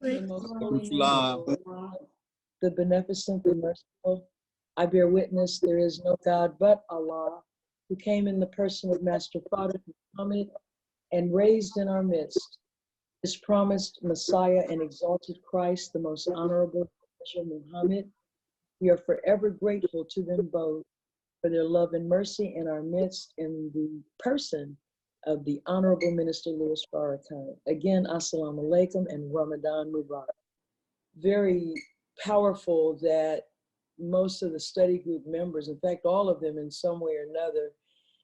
The most holy name of the Lord, the beneficent, the merciful. I bear witness there is no God but Allah, who came in the person of Master Prophet Muhammad and raised in our midst his promised Messiah and exalted Christ, the most honorable Muhammad. We are forever grateful to them both for their love and mercy in our midst in the person of the Honorable Minister Louis Farrakhan. Again, Assalamu alaikum and Ramadan Mubarak. Very powerful that most of the study group members, in fact, all of them in some way or another,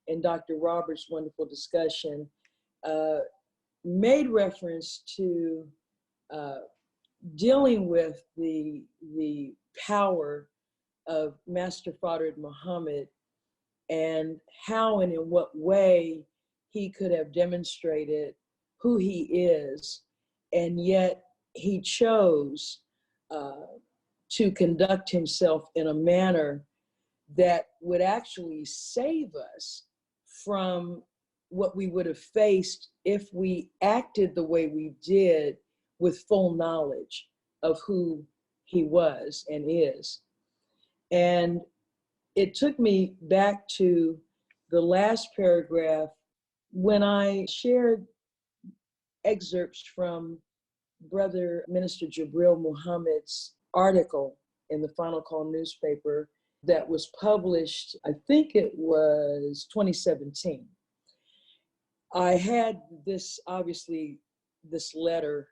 in Dr. Roberts' wonderful discussion, made reference to dealing with the power of Master Fard Muhammad and how and in what way he could have demonstrated who he is, and yet he chose to conduct himself in a manner that would actually save us from what we would have faced if we acted the way we did with full knowledge of who he was and is. And it took me back to the last paragraph when I shared excerpts from Brother Minister Jabril Muhammad's article in the Final Call newspaper that was published, I think it was 2017. I had this, obviously, this letter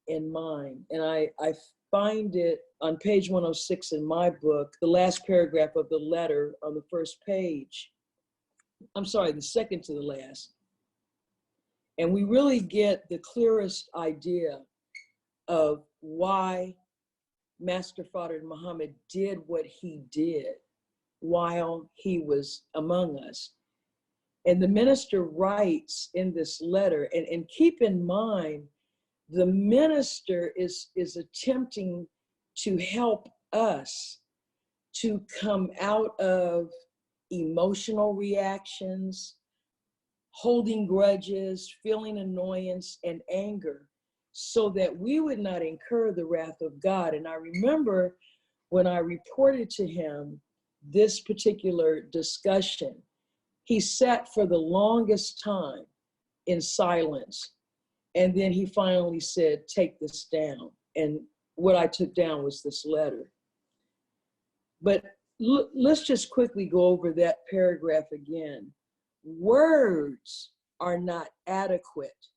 in mind, and I find it on page 106 in my book, the last paragraph of the letter on the first page. I'm sorry, the second to the last. And we really get the clearest idea of why Master Fard Muhammad did what he did while he was among us. And the minister writes in this letter, and keep in mind, the minister is attempting to help us to come out of emotional reactions, holding grudges, feeling annoyance and anger, so that we would not incur the wrath of God. And I remember when I reported to him this particular discussion, he sat for the longest time in silence. And then he finally said, "Take this down." And what I took down was this letter. But let's just quickly go over that paragraph again. Words are not adequate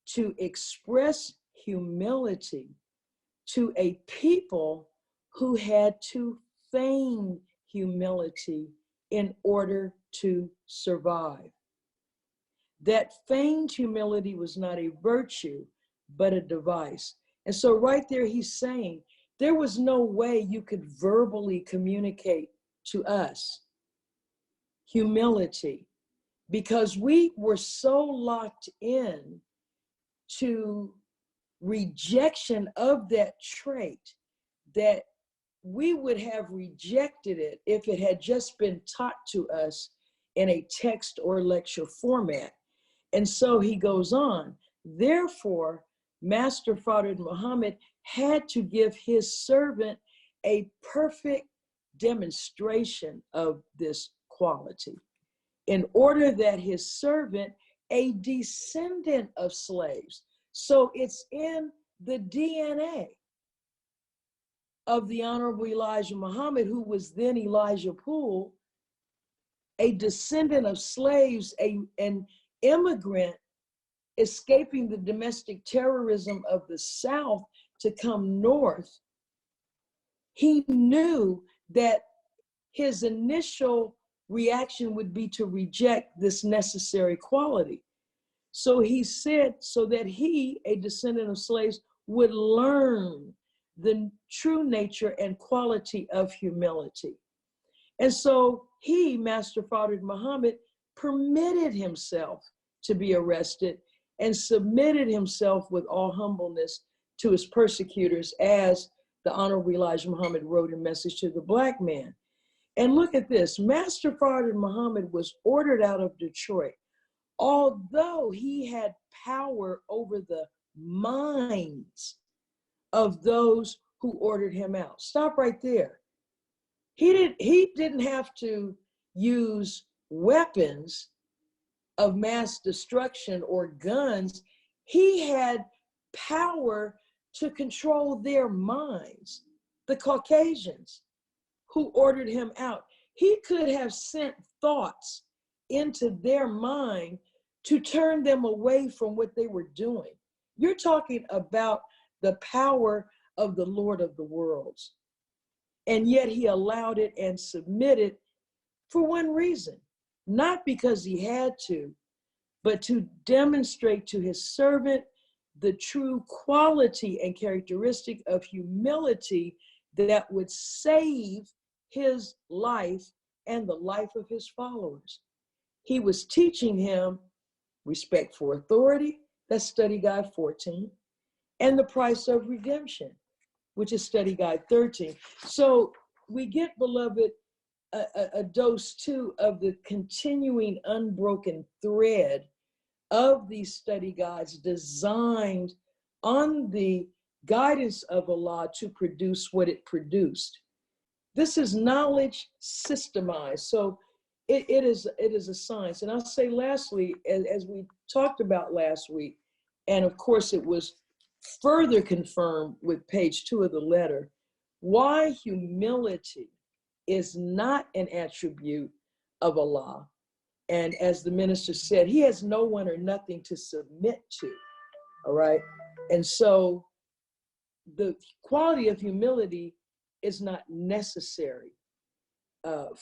to express humility to a people who had to feign humility in order to survive. That feigned humility was not a virtue, but a device. And so right there, he's saying, there was no way you could verbally communicate to us humility, because we were so locked in to rejection of that trait that we would have rejected it if it had just been taught to us in a text or lecture format. And so he goes on, therefore, Master Fard Muhammad had to give his servant a perfect demonstration of this quality in order that his servant, a descendant of slaves, so it's in the DNA of the Honorable Elijah Muhammad, who was then Elijah Poole, a descendant of slaves, an immigrant escaping the domestic terrorism of the South to come north. He knew that his initial reaction would be to reject this necessary quality. So he said, so that he, a descendant of slaves, would learn the true nature and quality of humility. And so he, Master Fard Muhammad, permitted himself to be arrested and submitted himself with all humbleness to his persecutors, as the Honorable Elijah Muhammad wrote in Message to the Black Man. And look at this, Master Fard Muhammad was ordered out of Detroit. Although he had power over the minds of those who ordered him out. Stop right there. He didn't have to use weapons of mass destruction or guns. He had power to control their minds, the Caucasians who ordered him out. He could have sent thoughts into their mind to turn them away from what they were doing. You're talking about the power of the Lord of the worlds. And yet he allowed it and submitted for one reason, not because he had to, but to demonstrate to his servant the true quality and characteristic of humility that would save his life and the life of his followers. He was teaching him respect for authority, that's study guide 14, and the price of redemption, which is study guide 13. So we get, beloved, a dose too of the continuing unbroken thread of these study guides designed on the guidance of Allah to produce what it produced. This is knowledge systemized. So it is a science. And I'll say lastly, as we talked about last week, and of course it was further confirmed with page 2 of the letter, why humility is not an attribute of Allah. And as the minister said, he has no one or nothing to submit to, all right? And so the quality of humility is not necessary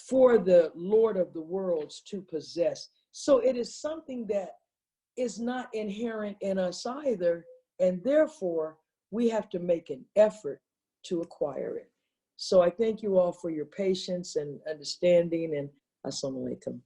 for the Lord of the worlds to possess. So it is something that is not inherent in us either, and therefore we have to make an effort to acquire it. So I thank you all for your patience and understanding, and assalamu alaikum.